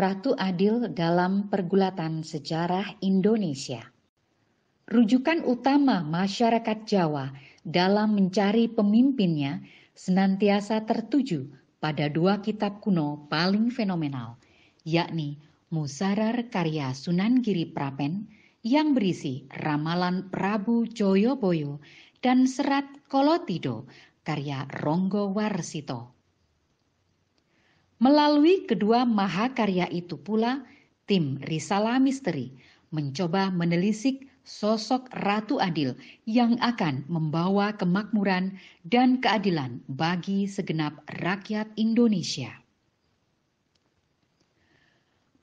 Ratu Adil dalam pergulatan sejarah Indonesia. Rujukan utama masyarakat Jawa dalam mencari pemimpinnya senantiasa tertuju pada dua kitab kuno paling fenomenal, yakni Musarar karya Sunan Giri Prapen yang berisi ramalan Prabu Joyoboyo dan Serat Kolotido karya Ronggo Warsito. Melalui kedua mahakarya itu pula, tim Risalah Misteri mencoba menelisik sosok Ratu Adil yang akan membawa kemakmuran dan keadilan bagi segenap rakyat Indonesia.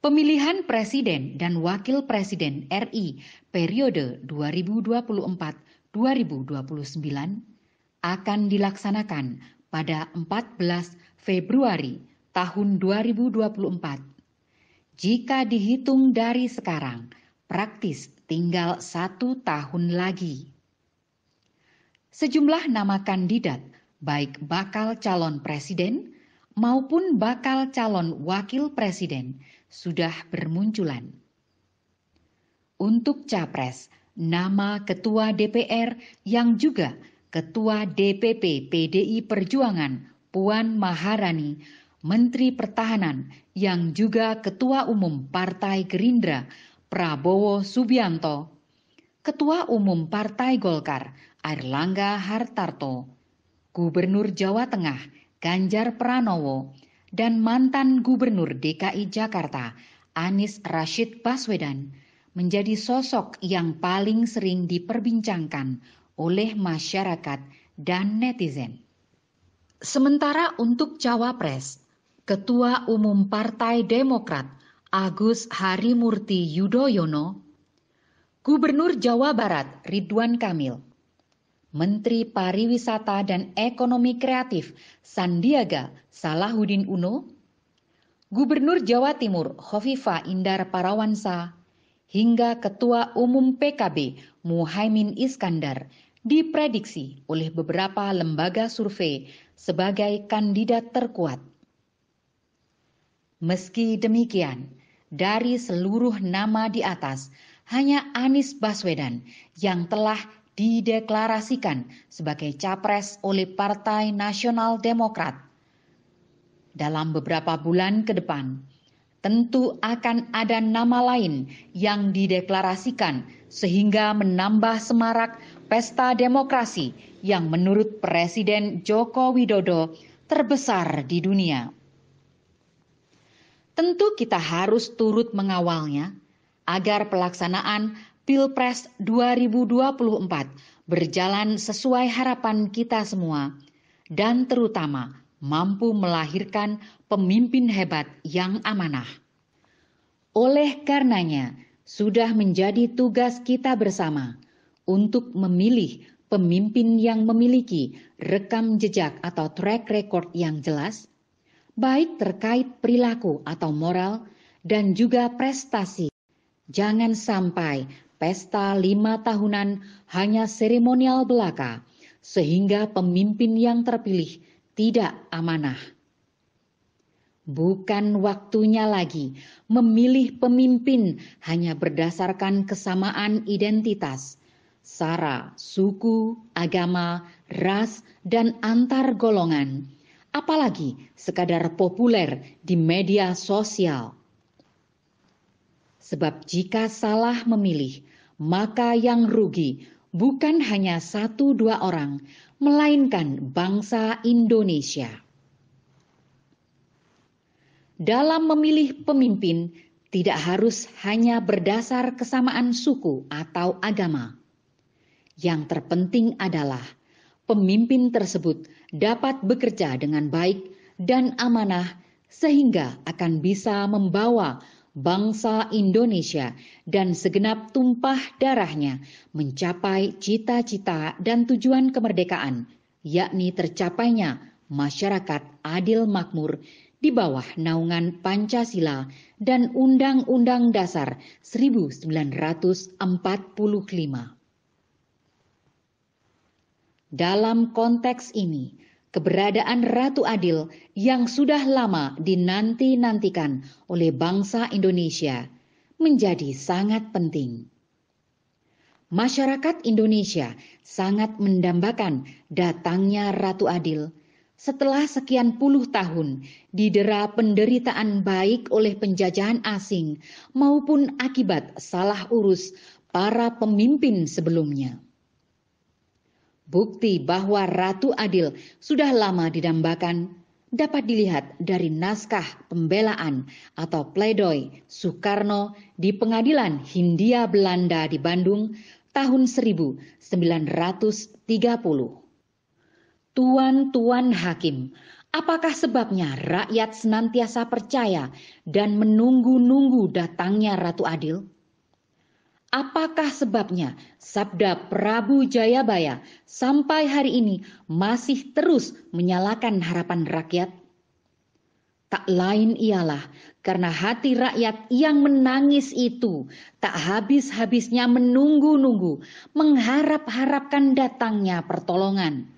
Pemilihan Presiden dan Wakil Presiden RI periode 2024-2029 akan dilaksanakan pada 14 Februari tahun 2024. Jika dihitung dari sekarang, praktis tinggal 1 tahun lagi. Sejumlah nama kandidat, baik bakal calon presiden maupun bakal calon wakil presiden, sudah bermunculan. Untuk capres, nama Ketua DPR yang juga Ketua DPP PDI Perjuangan Puan Maharani, Menteri Pertahanan yang juga Ketua Umum Partai Gerindra Prabowo Subianto, Ketua Umum Partai Golkar Airlangga Hartarto, Gubernur Jawa Tengah Ganjar Pranowo, dan mantan Gubernur DKI Jakarta Anies Rashid Baswedan menjadi sosok yang paling sering diperbincangkan oleh masyarakat dan netizen. Sementara untuk Cawapres, Ketua Umum Partai Demokrat Agus Harimurti Yudhoyono, Gubernur Jawa Barat Ridwan Kamil, Menteri Pariwisata dan Ekonomi Kreatif Sandiaga Salahuddin Uno, Gubernur Jawa Timur Khofifah Indar Parawansa, hingga Ketua Umum PKB Muhaimin Iskandar diprediksi oleh beberapa lembaga survei sebagai kandidat terkuat. Meski demikian, dari seluruh nama di atas, hanya Anies Baswedan yang telah dideklarasikan sebagai capres oleh Partai Nasional Demokrat. Dalam beberapa bulan ke depan, tentu akan ada nama lain yang dideklarasikan sehingga menambah semarak pesta demokrasi yang menurut Presiden Joko Widodo terbesar di dunia. Tentu kita harus turut mengawalnya agar pelaksanaan Pilpres 2024 berjalan sesuai harapan kita semua dan terutama mampu melahirkan pemimpin hebat yang amanah. Oleh karenanya, sudah menjadi tugas kita bersama untuk memilih pemimpin yang memiliki rekam jejak atau track record yang jelas, baik terkait perilaku atau moral dan juga prestasi. Jangan sampai pesta 5 tahunan hanya seremonial belaka, sehingga pemimpin yang terpilih tidak amanah. Bukan waktunya lagi memilih pemimpin hanya berdasarkan kesamaan identitas, sara, suku, agama, ras, dan antar golongan, apalagi sekadar populer di media sosial. Sebab jika salah memilih, maka yang rugi bukan hanya 1-2 orang, melainkan bangsa Indonesia. Dalam memilih pemimpin, tidak harus hanya berdasar kesamaan suku atau agama. Yang terpenting adalah pemimpin tersebut dapat bekerja dengan baik dan amanah sehingga akan bisa membawa bangsa Indonesia dan segenap tumpah darahnya mencapai cita-cita dan tujuan kemerdekaan, yakni tercapainya masyarakat adil makmur di bawah naungan Pancasila dan Undang-Undang Dasar 1945. Dalam konteks ini, keberadaan Ratu Adil yang sudah lama dinanti-nantikan oleh bangsa Indonesia menjadi sangat penting. Masyarakat Indonesia sangat mendambakan datangnya Ratu Adil setelah sekian puluh tahun didera penderitaan baik oleh penjajahan asing maupun akibat salah urus para pemimpin sebelumnya. Bukti bahwa Ratu Adil sudah lama didambakan dapat dilihat dari naskah pembelaan atau pledoi Soekarno di Pengadilan Hindia Belanda di Bandung tahun 1930. Tuan Hakim, apakah sebabnya rakyat senantiasa percaya dan menunggu-nunggu datangnya Ratu Adil? Apakah sebabnya sabda Prabu Jayabaya sampai hari ini masih terus menyalakan harapan rakyat? Tak lain ialah karena hati rakyat yang menangis itu tak habis-habisnya menunggu-nunggu, mengharap-harapkan datangnya pertolongan.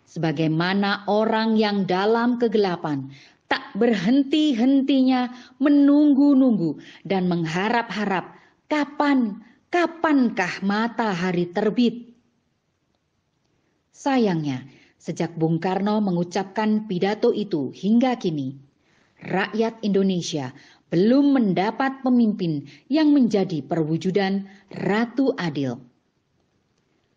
Sebagaimana orang yang dalam kegelapan tak berhenti-hentinya menunggu-nunggu dan mengharap-harap kapankah matahari terbit. Sayangnya, sejak Bung Karno mengucapkan pidato itu hingga kini, rakyat Indonesia belum mendapat pemimpin yang menjadi perwujudan Ratu Adil.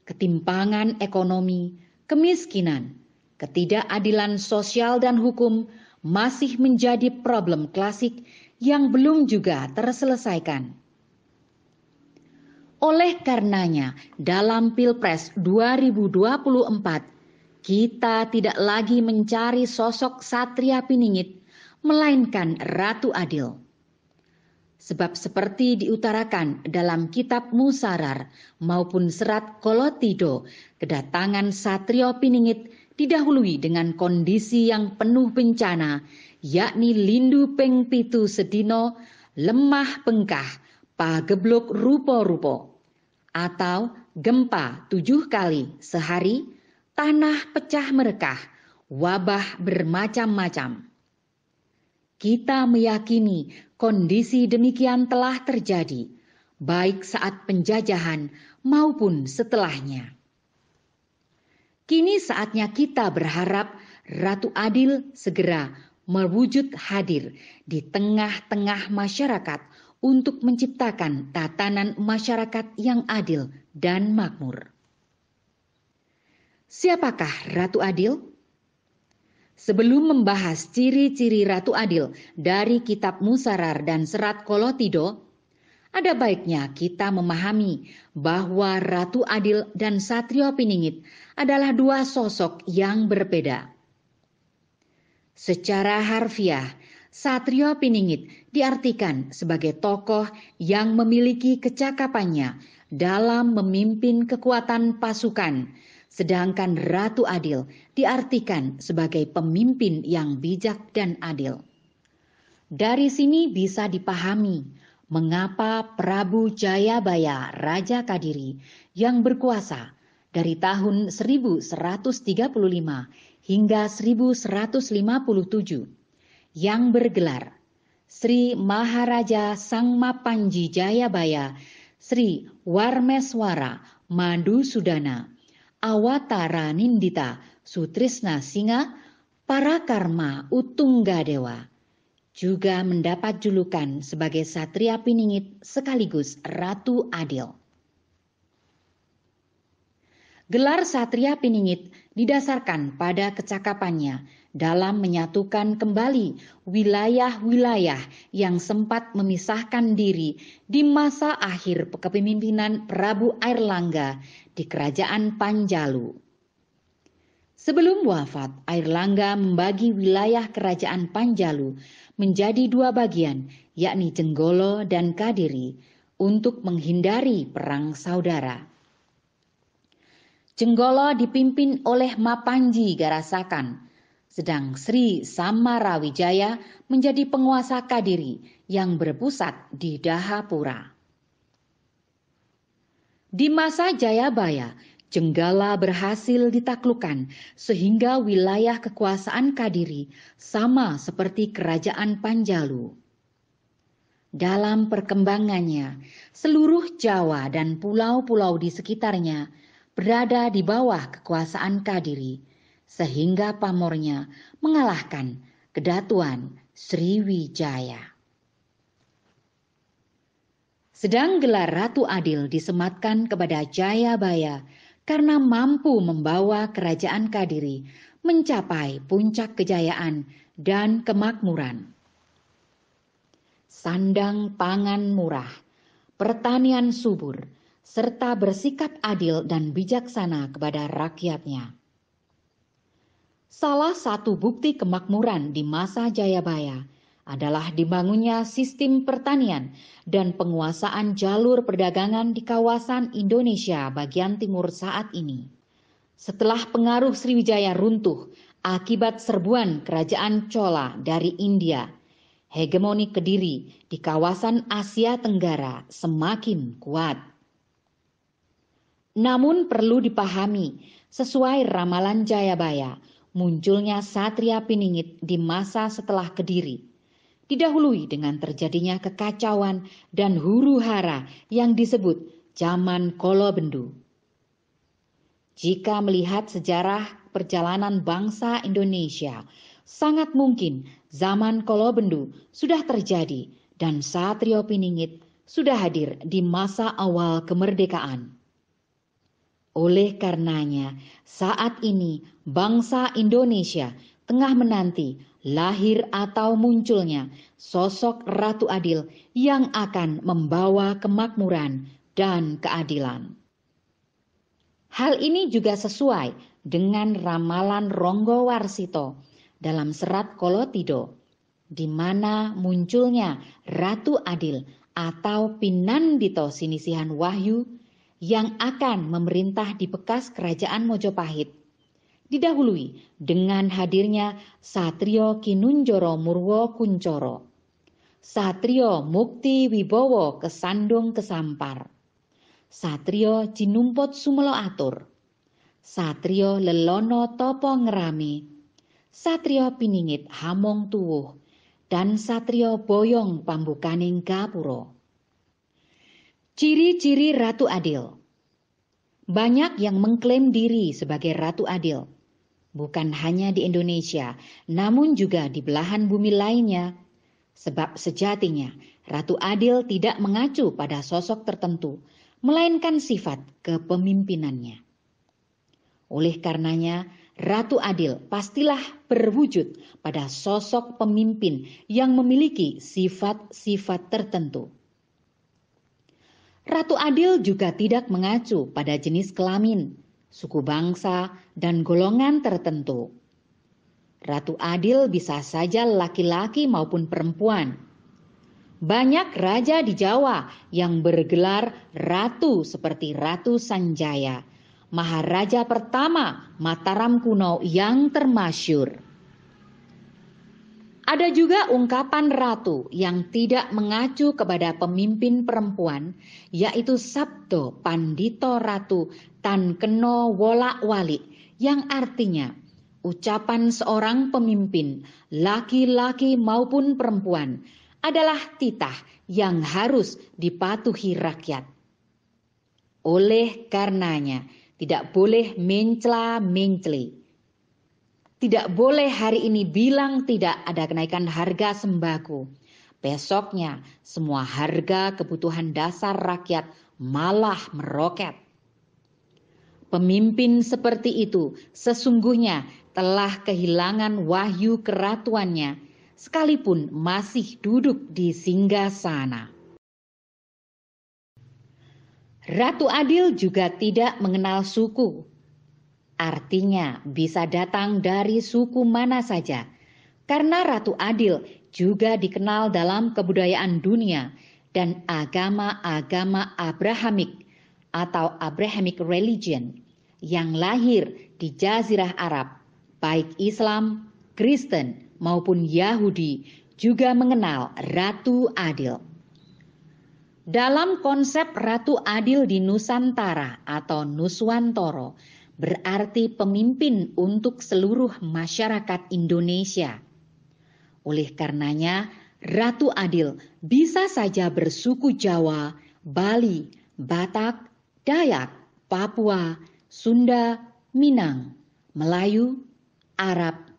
Ketimpangan ekonomi, kemiskinan, ketidakadilan sosial dan hukum masih menjadi problem klasik yang belum juga terselesaikan. Oleh karenanya, dalam Pilpres 2024, kita tidak lagi mencari sosok Satria Piningit, melainkan Ratu Adil. Sebab seperti diutarakan dalam kitab Musarar maupun serat Kolotido, kedatangan Satrio Piningit didahului dengan kondisi yang penuh bencana, yakni lindu ping pitu sedino, lemah bengkah, pageblok rupo-rupo, atau gempa 7 kali sehari, tanah pecah merekah, wabah bermacam-macam. Kita meyakini kondisi demikian telah terjadi, baik saat penjajahan maupun setelahnya. Kini saatnya kita berharap Ratu Adil segera mewujud hadir di tengah-tengah masyarakat untuk menciptakan tatanan masyarakat yang adil dan makmur. Siapakah Ratu Adil? Sebelum membahas ciri-ciri Ratu Adil dari kitab Musarar dan serat Kolotido, ada baiknya kita memahami bahwa Ratu Adil dan Satrio Piningit adalah dua sosok yang berbeda. Secara harfiah, Satrio Piningit diartikan sebagai tokoh yang memiliki kecakapannya dalam memimpin kekuatan pasukan, sedangkan Ratu Adil diartikan sebagai pemimpin yang bijak dan adil. Dari sini bisa dipahami mengapa Prabu Jayabaya Raja Kadiri yang berkuasa dari tahun 1135 hingga 1157 yang bergelar Sri Maharaja Sangmapanji Jayabaya Sri Warmeswara Madusudana Awatara Nindita Sutrisna Singa Parakarma Utunggadewa, juga mendapat julukan sebagai Satria Piningit sekaligus Ratu Adil. Gelar Satria Piningit didasarkan pada kecakapannya dalam menyatukan kembali wilayah-wilayah yang sempat memisahkan diri di masa akhir kepemimpinan Prabu Airlangga di Kerajaan Panjalu. Sebelum wafat, Airlangga membagi wilayah Kerajaan Panjalu menjadi dua bagian, yakni Jenggolo dan Kadiri, untuk menghindari perang saudara. Jenggolo dipimpin oleh Mapanji Garasakan, sedang Sri Samarawijaya menjadi penguasa Kadiri yang berpusat di Dahapura. Di masa Jayabaya, Jenggala berhasil ditaklukkan sehingga wilayah kekuasaan Kadiri sama seperti kerajaan Panjalu. Dalam perkembangannya, seluruh Jawa dan pulau-pulau di sekitarnya berada di bawah kekuasaan Kadiri, sehingga pamornya mengalahkan Kedatuan Sriwijaya. Sedang gelar Ratu Adil disematkan kepada Jayabaya karena mampu membawa kerajaan Kadiri mencapai puncak kejayaan dan kemakmuran. Sandang pangan murah, pertanian subur, serta bersikap adil dan bijaksana kepada rakyatnya. Salah satu bukti kemakmuran di masa Jayabaya adalah dibangunnya sistem pertanian dan penguasaan jalur perdagangan di kawasan Indonesia bagian timur saat ini. Setelah pengaruh Sriwijaya runtuh akibat serbuan kerajaan Chola dari India, hegemoni Kediri di kawasan Asia Tenggara semakin kuat. Namun perlu dipahami, sesuai ramalan Jayabaya, munculnya Satria Piningit di masa setelah Kediri, didahului dengan terjadinya kekacauan dan huru-hara yang disebut zaman Kolobendu. Jika melihat sejarah perjalanan bangsa Indonesia, sangat mungkin zaman Kolobendu sudah terjadi dan Satrio Piningit sudah hadir di masa awal kemerdekaan. Oleh karenanya, saat ini bangsa Indonesia tengah menanti lahir atau munculnya sosok Ratu Adil yang akan membawa kemakmuran dan keadilan. Hal ini juga sesuai dengan ramalan Ronggo Warsito dalam serat Kolotido, di mana munculnya Ratu Adil atau Pinandito Sinisihan Wahyu yang akan memerintah di bekas kerajaan Mojopahit, didahului dengan hadirnya Satrio Kinunjoro Murwo Kuncoro, Satrio Mukti Wibowo Kesandung Kesampar, Satrio Jinumpot Sumelo Atur, Satrio Lelono Topo Ngerami, Satrio Piningit Hamong Tuwuh, dan Satrio Boyong Pambukaning Gapuro. Ciri-ciri Ratu Adil. Banyak yang mengklaim diri sebagai Ratu Adil, bukan hanya di Indonesia, namun juga di belahan bumi lainnya. Sebab sejatinya Ratu Adil tidak mengacu pada sosok tertentu, melainkan sifat kepemimpinannya. Oleh karenanya, Ratu Adil pastilah berwujud pada sosok pemimpin yang memiliki sifat-sifat tertentu. Ratu Adil juga tidak mengacu pada jenis kelamin, suku bangsa, dan golongan tertentu. Ratu Adil bisa saja laki-laki maupun perempuan. Banyak raja di Jawa yang bergelar ratu seperti Ratu Sanjaya, Maharaja pertama Mataram kuno yang termasyur. Ada juga ungkapan ratu yang tidak mengacu kepada pemimpin perempuan, yaitu Sabdo Pandito Ratu Tan Keno Wolak Walik, yang artinya ucapan seorang pemimpin, laki-laki maupun perempuan, adalah titah yang harus dipatuhi rakyat. Oleh karenanya, tidak boleh mencela-menceli. Tidak boleh hari ini bilang tidak ada kenaikan harga sembako. Besoknya semua harga kebutuhan dasar rakyat malah meroket. Pemimpin seperti itu sesungguhnya telah kehilangan wahyu keratuannya, sekalipun masih duduk di singgasana. Ratu Adil juga tidak mengenal suku. Artinya bisa datang dari suku mana saja, karena Ratu Adil juga dikenal dalam kebudayaan dunia dan agama-agama Abrahamik atau Abrahamic religion yang lahir di Jazirah Arab, baik Islam, Kristen maupun Yahudi juga mengenal Ratu Adil. Dalam konsep Ratu Adil di Nusantara atau Nuswantoro, berarti pemimpin untuk seluruh masyarakat Indonesia. Oleh karenanya, Ratu Adil bisa saja bersuku Jawa, Bali, Batak, Dayak, Papua, Sunda, Minang, Melayu, Arab,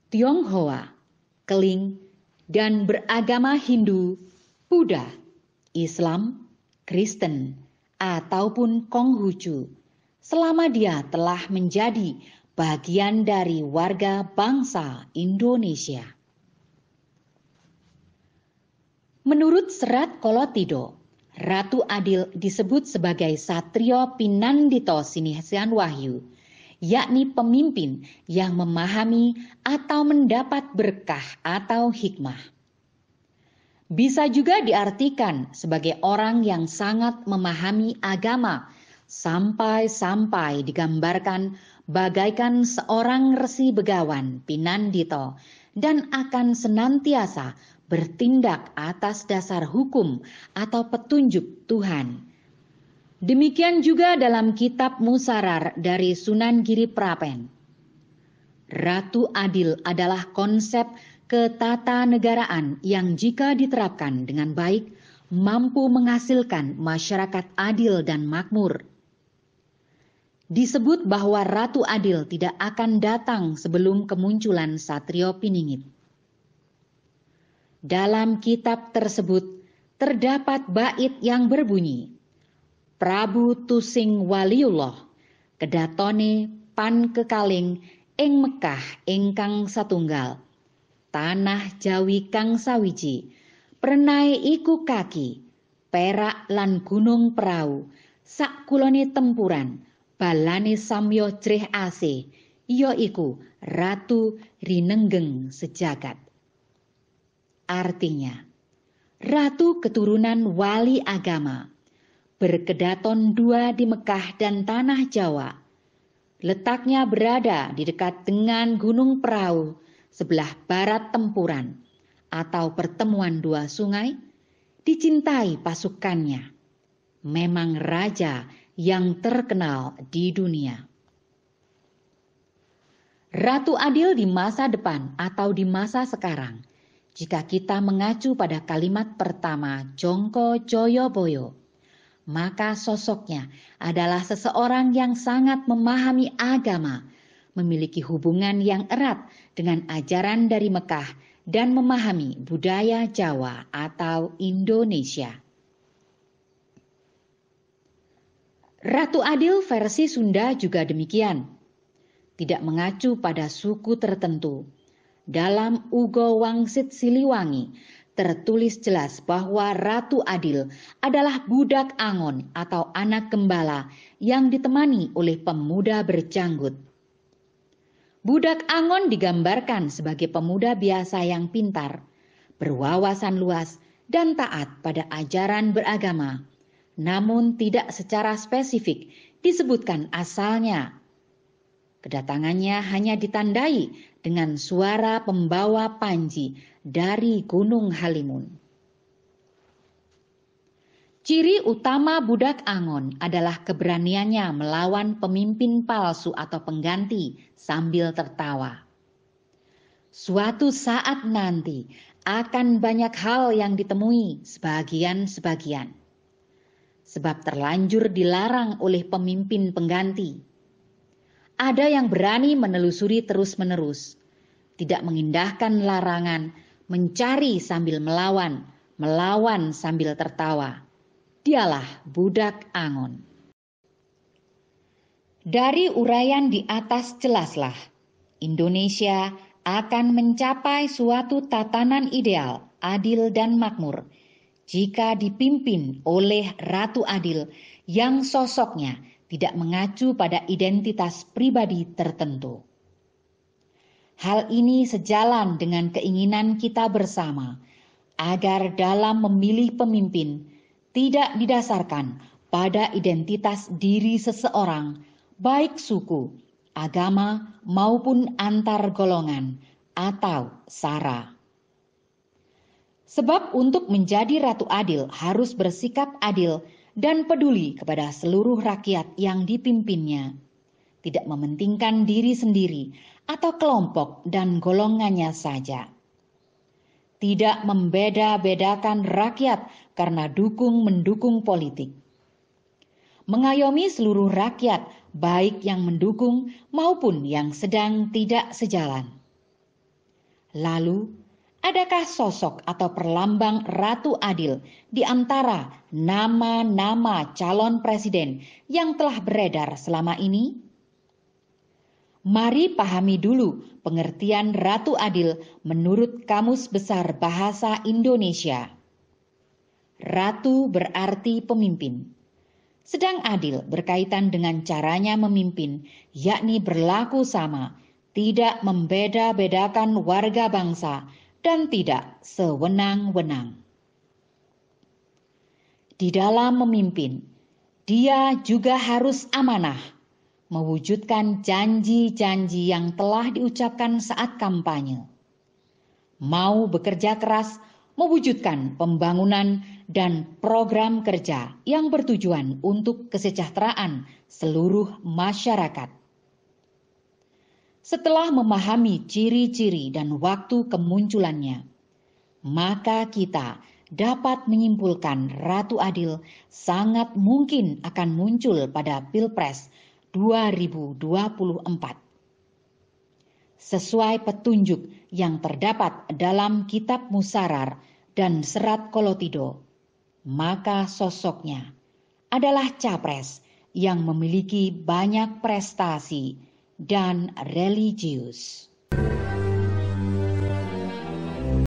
Tionghoa, Keling, dan beragama Hindu, Buddha, Islam, Kristen, ataupun Konghucu, selama dia telah menjadi bagian dari warga bangsa Indonesia. Menurut Serat Kolotido, Ratu Adil disebut sebagai Satrio Pinandito Sinihasian Wahyu, yakni pemimpin yang memahami atau mendapat berkah atau hikmah. Bisa juga diartikan sebagai orang yang sangat memahami agama, sampai-sampai digambarkan bagaikan seorang resi begawan Pinandito dan akan senantiasa bertindak atas dasar hukum atau petunjuk Tuhan. Demikian juga dalam kitab Musarar dari Sunan Giri Prapen. Ratu Adil adalah konsep ketatanegaraan yang jika diterapkan dengan baik mampu menghasilkan masyarakat adil dan makmur. Disebut bahwa Ratu Adil tidak akan datang sebelum kemunculan Satrio Piningit. Dalam kitab tersebut terdapat bait yang berbunyi, Prabu Tusing Waliullah, kedatone pan kekaling ing Mekah ingkang satunggal, tanah Jawi kang sawiji, prenai iku kaki, perak lan gunung Prau, sak kulone tempuran, balane samyo jreh asih, ya iku Ratu Rinenggeng sejagat. Artinya, Ratu keturunan wali agama, berkedaton dua di Mekah dan tanah Jawa. Letaknya berada di dekat dengan Gunung Prau, sebelah barat tempuran, atau pertemuan dua sungai, dicintai pasukannya. Memang raja yang terkenal di dunia. Ratu Adil di masa depan atau di masa sekarang, jika kita mengacu pada kalimat pertama Jongko Joyoboyo, maka sosoknya adalah seseorang yang sangat memahami agama, memiliki hubungan yang erat dengan ajaran dari Mekah dan memahami budaya Jawa atau Indonesia. Ratu Adil versi Sunda juga demikian, tidak mengacu pada suku tertentu. Dalam Ugo Wangsit Siliwangi tertulis jelas bahwa Ratu Adil adalah budak Angon atau anak gembala yang ditemani oleh pemuda berjanggut. Budak Angon digambarkan sebagai pemuda biasa yang pintar, berwawasan luas dan taat pada ajaran beragama, namun tidak secara spesifik disebutkan asalnya. Kedatangannya hanya ditandai dengan suara pembawa panji dari Gunung Halimun. Ciri utama budak Angon adalah keberaniannya melawan pemimpin palsu atau pengganti sambil tertawa. Suatu saat nanti akan banyak hal yang ditemui sebagian-sebagian, sebab terlanjur dilarang oleh pemimpin pengganti. Ada yang berani menelusuri terus-menerus, tidak mengindahkan larangan, mencari sambil melawan, melawan sambil tertawa. Dialah budak Angon. Dari uraian di atas jelaslah, Indonesia akan mencapai suatu tatanan ideal, adil dan makmur, jika dipimpin oleh Ratu Adil yang sosoknya tidak mengacu pada identitas pribadi tertentu. Hal ini sejalan dengan keinginan kita bersama, agar dalam memilih pemimpin tidak didasarkan pada identitas diri seseorang, baik suku, agama, maupun antar golongan atau sara. Sebab untuk menjadi ratu adil harus bersikap adil dan peduli kepada seluruh rakyat yang dipimpinnya, tidak mementingkan diri sendiri atau kelompok dan golongannya saja. Tidak membeda-bedakan rakyat karena mendukung politik. Mengayomi seluruh rakyat, baik yang mendukung maupun yang sedang tidak sejalan. Lalu, adakah sosok atau perlambang ratu adil di antara nama-nama calon presiden yang telah beredar selama ini? Mari pahami dulu pengertian ratu adil menurut Kamus Besar Bahasa Indonesia. Ratu berarti pemimpin. Sedang adil berkaitan dengan caranya memimpin, yakni berlaku sama, tidak membeda-bedakan warga bangsa, dan tidak sewenang-wenang. Di dalam memimpin, dia juga harus amanah, mewujudkan janji-janji yang telah diucapkan saat kampanye. Mau bekerja keras, mewujudkan pembangunan dan program kerja yang bertujuan untuk kesejahteraan seluruh masyarakat. Setelah memahami ciri-ciri dan waktu kemunculannya, maka kita dapat menyimpulkan Ratu Adil sangat mungkin akan muncul pada Pilpres 2024. Sesuai petunjuk yang terdapat dalam Kitab Musarar dan Serat Kolotido, maka sosoknya adalah capres yang memiliki banyak prestasi dan religius.